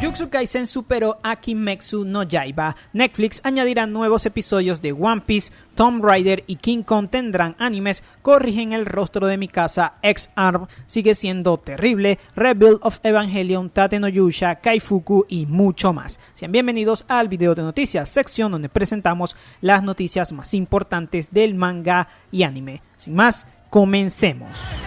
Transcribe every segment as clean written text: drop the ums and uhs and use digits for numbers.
Jujutsu Kaisen superó a Kimetsu no Yaiba. Netflix añadirá nuevos episodios de One Piece, Tomb Raider y King Kong tendrán animes, corrigen el rostro de Mikasa, X-Arm sigue siendo terrible, Rebuild of Evangelion, Tate no Yusha, Kaifuku y mucho más. Sean bienvenidos al video de noticias, sección donde presentamos las noticias más importantes del manga y anime. Sin más, comencemos.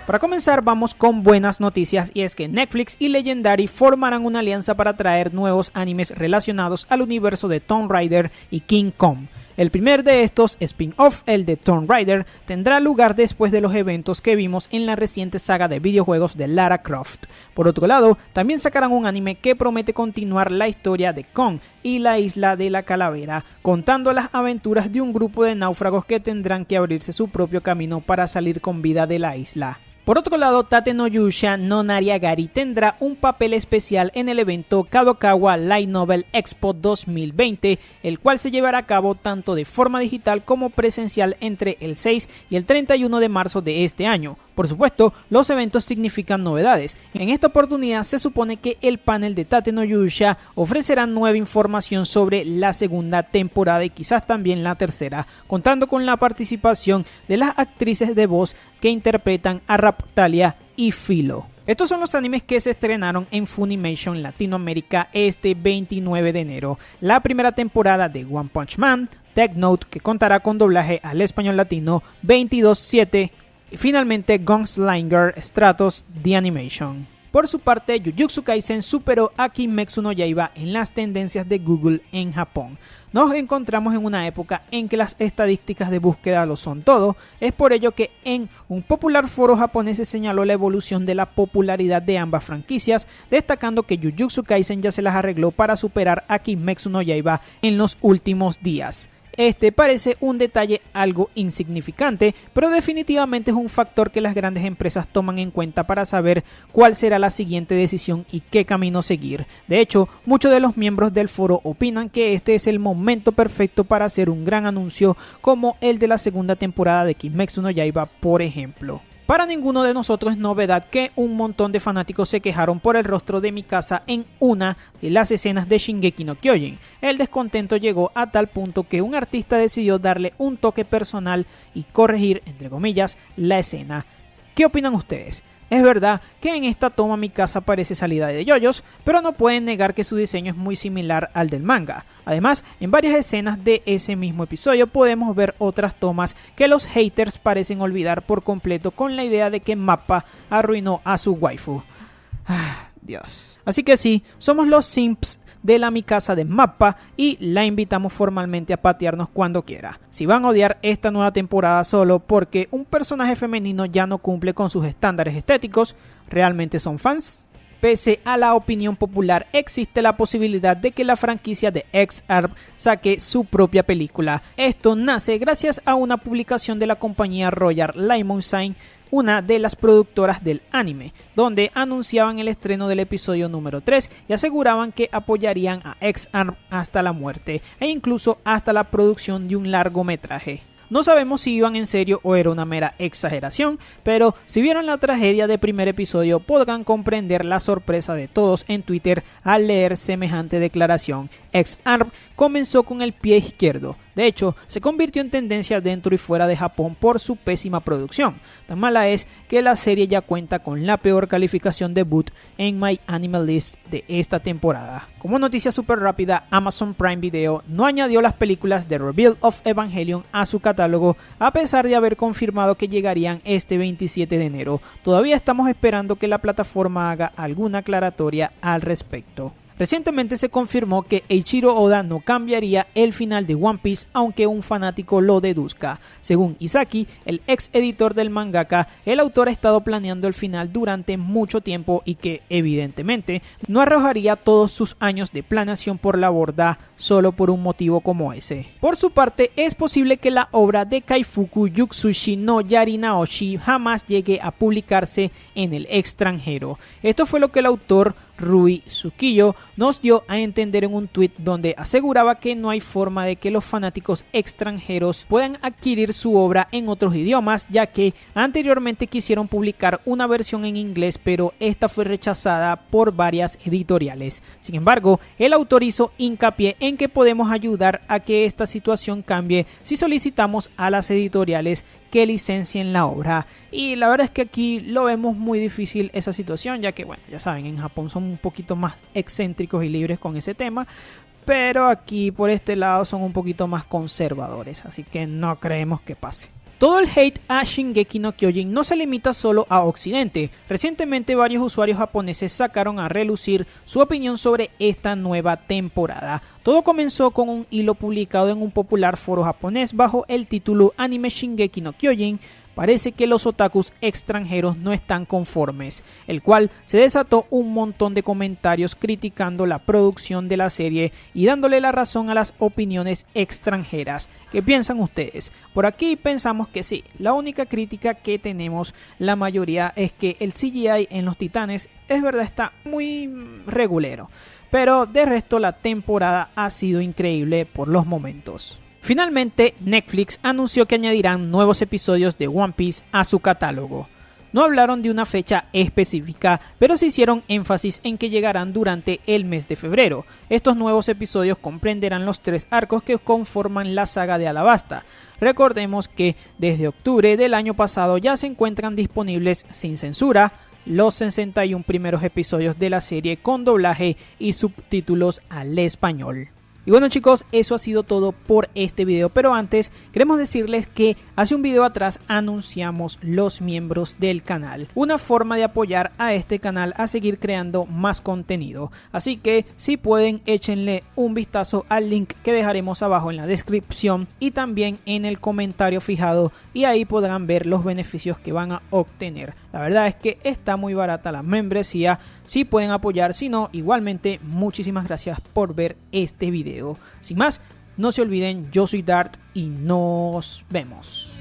Para comenzar vamos con buenas noticias y es que Netflix y Legendary formarán una alianza para traer nuevos animes relacionados al universo de Tomb Raider y King Kong. El primer de estos, spin-off, el de Tomb Raider, tendrá lugar después de los eventos que vimos en la reciente saga de videojuegos de Lara Croft. Por otro lado, también sacarán un anime que promete continuar la historia de Kong y la isla de la calavera, contando las aventuras de un grupo de náufragos que tendrán que abrirse su propio camino para salir con vida de la isla. Por otro lado, Tate no Yusha no Nariagari tendrá un papel especial en el evento Kadokawa Light Novel Expo 2020, el cual se llevará a cabo tanto de forma digital como presencial entre el 6 y el 31 de marzo de este año. Por supuesto, los eventos significan novedades. En esta oportunidad se supone que el panel de Tate no Yusha ofrecerá nueva información sobre la segunda temporada y quizás también la tercera, contando con la participación de las actrices de voz que interpretan a Raptalia y Philo. Estos son los animes que se estrenaron en Funimation Latinoamérica este 29 de enero. La primera temporada de One Punch Man, Death Note, que contará con doblaje al español latino 22/7, y finalmente Gunslinger Stratos The Animation. Por su parte, Jujutsu Kaisen superó a Kimetsu no Yaiba en las tendencias de Google en Japón. Nos encontramos en una época en que las estadísticas de búsqueda lo son todo. Es por ello que en un popular foro japonés se señaló la evolución de la popularidad de ambas franquicias, destacando que Jujutsu Kaisen ya se las arregló para superar a Kimetsu no Yaiba en los últimos días. Este parece un detalle algo insignificante, pero definitivamente es un factor que las grandes empresas toman en cuenta para saber cuál será la siguiente decisión y qué camino seguir. De hecho, muchos de los miembros del foro opinan que este es el momento perfecto para hacer un gran anuncio como el de la segunda temporada de Kimetsu no Yaiba, por ejemplo. Para ninguno de nosotros es novedad que un montón de fanáticos se quejaron por el rostro de Mikasa en una de las escenas de Shingeki no Kyojin. El descontento llegó a tal punto que un artista decidió darle un toque personal y corregir, entre comillas, la escena. ¿Qué opinan ustedes? Es verdad que en esta toma Mikasa parece salida de JoJo's, pero no pueden negar que su diseño es muy similar al del manga. Además, en varias escenas de ese mismo episodio podemos ver otras tomas que los haters parecen olvidar por completo con la idea de que Mappa arruinó a su waifu. Dios. Así que sí, somos los simps de la Mikasa de Mappa y la invitamos formalmente a patearnos cuando quiera. Si van a odiar esta nueva temporada solo porque un personaje femenino ya no cumple con sus estándares estéticos, ¿realmente son fans? Pese a la opinión popular, existe la posibilidad de que la franquicia de X-Arm saque su propia película. Esto nace gracias a una publicación de la compañía Royal Limousin, una de las productoras del anime, donde anunciaban el estreno del episodio número 3 y aseguraban que apoyarían a X-Arm hasta la muerte e incluso hasta la producción de un largometraje. No sabemos si iban en serio o era una mera exageración, pero si vieron la tragedia del primer episodio podrán comprender la sorpresa de todos en Twitter al leer semejante declaración. X-Arm comenzó con el pie izquierdo. De hecho, se convirtió en tendencia dentro y fuera de Japón por su pésima producción. Tan mala es que la serie ya cuenta con la peor calificación debut en My Anime List de esta temporada. Como noticia súper rápida, Amazon Prime Video no añadió las películas de Rebuild of Evangelion a su catálogo a pesar de haber confirmado que llegarían este 27 de enero. Todavía estamos esperando que la plataforma haga alguna aclaratoria al respecto. Recientemente se confirmó que Eiichiro Oda no cambiaría el final de One Piece aunque un fanático lo deduzca. Según Isaki, el ex editor del mangaka, el autor ha estado planeando el final durante mucho tiempo y que, evidentemente, no arrojaría todos sus años de planeación por la borda solo por un motivo como ese. Por su parte, es posible que la obra de Kaifuku Yutsushi no Yarinaoshi jamás llegue a publicarse en el extranjero. Esto fue lo que el autor Rui Tsukiyo nos dio a entender en un tweet donde aseguraba que no hay forma de que los fanáticos extranjeros puedan adquirir su obra en otros idiomas, ya que anteriormente quisieron publicar una versión en inglés, pero esta fue rechazada por varias editoriales. Sin embargo, el autor hizo hincapié en que podemos ayudar a que esta situación cambie si solicitamos a las editoriales que licencien la obra, y la verdad es que aquí lo vemos muy difícil esa situación, ya que bueno, ya saben, en Japón son un poquito más excéntricos y libres con ese tema, pero aquí por este lado son un poquito más conservadores, así que no creemos que pase. Todo el hate a Shingeki no Kyojin no se limita solo a Occidente. Recientemente varios usuarios japoneses sacaron a relucir su opinión sobre esta nueva temporada. Todo comenzó con un hilo publicado en un popular foro japonés bajo el título Anime Shingeki no Kyojin. Parece que los otakus extranjeros no están conformes, el cual se desató un montón de comentarios criticando la producción de la serie y dándole la razón a las opiniones extranjeras. ¿Qué piensan ustedes? Por aquí pensamos que sí, la única crítica que tenemos la mayoría es que el CGI en los Titanes es verdad está muy regulero, pero de resto la temporada ha sido increíble por los momentos. Finalmente, Netflix anunció que añadirán nuevos episodios de One Piece a su catálogo. No hablaron de una fecha específica, pero sí hicieron énfasis en que llegarán durante el mes de febrero. Estos nuevos episodios comprenderán los 3 arcos que conforman la saga de Alabasta. Recordemos que desde octubre del año pasado ya se encuentran disponibles sin censura los 61 primeros episodios de la serie con doblaje y subtítulos al español. Y bueno chicos, eso ha sido todo por este video, pero antes queremos decirles que hace un video atrás anunciamos los miembros del canal, una forma de apoyar a este canal a seguir creando más contenido, así que si pueden échenle un vistazo al link que dejaremos abajo en la descripción y también en el comentario fijado, y ahí podrán ver los beneficios que van a obtener. La verdad es que está muy barata la membresía, si pueden apoyar, si no, igualmente muchísimas gracias por ver este video. Sin más, no se olviden, yo soy Dart y nos vemos.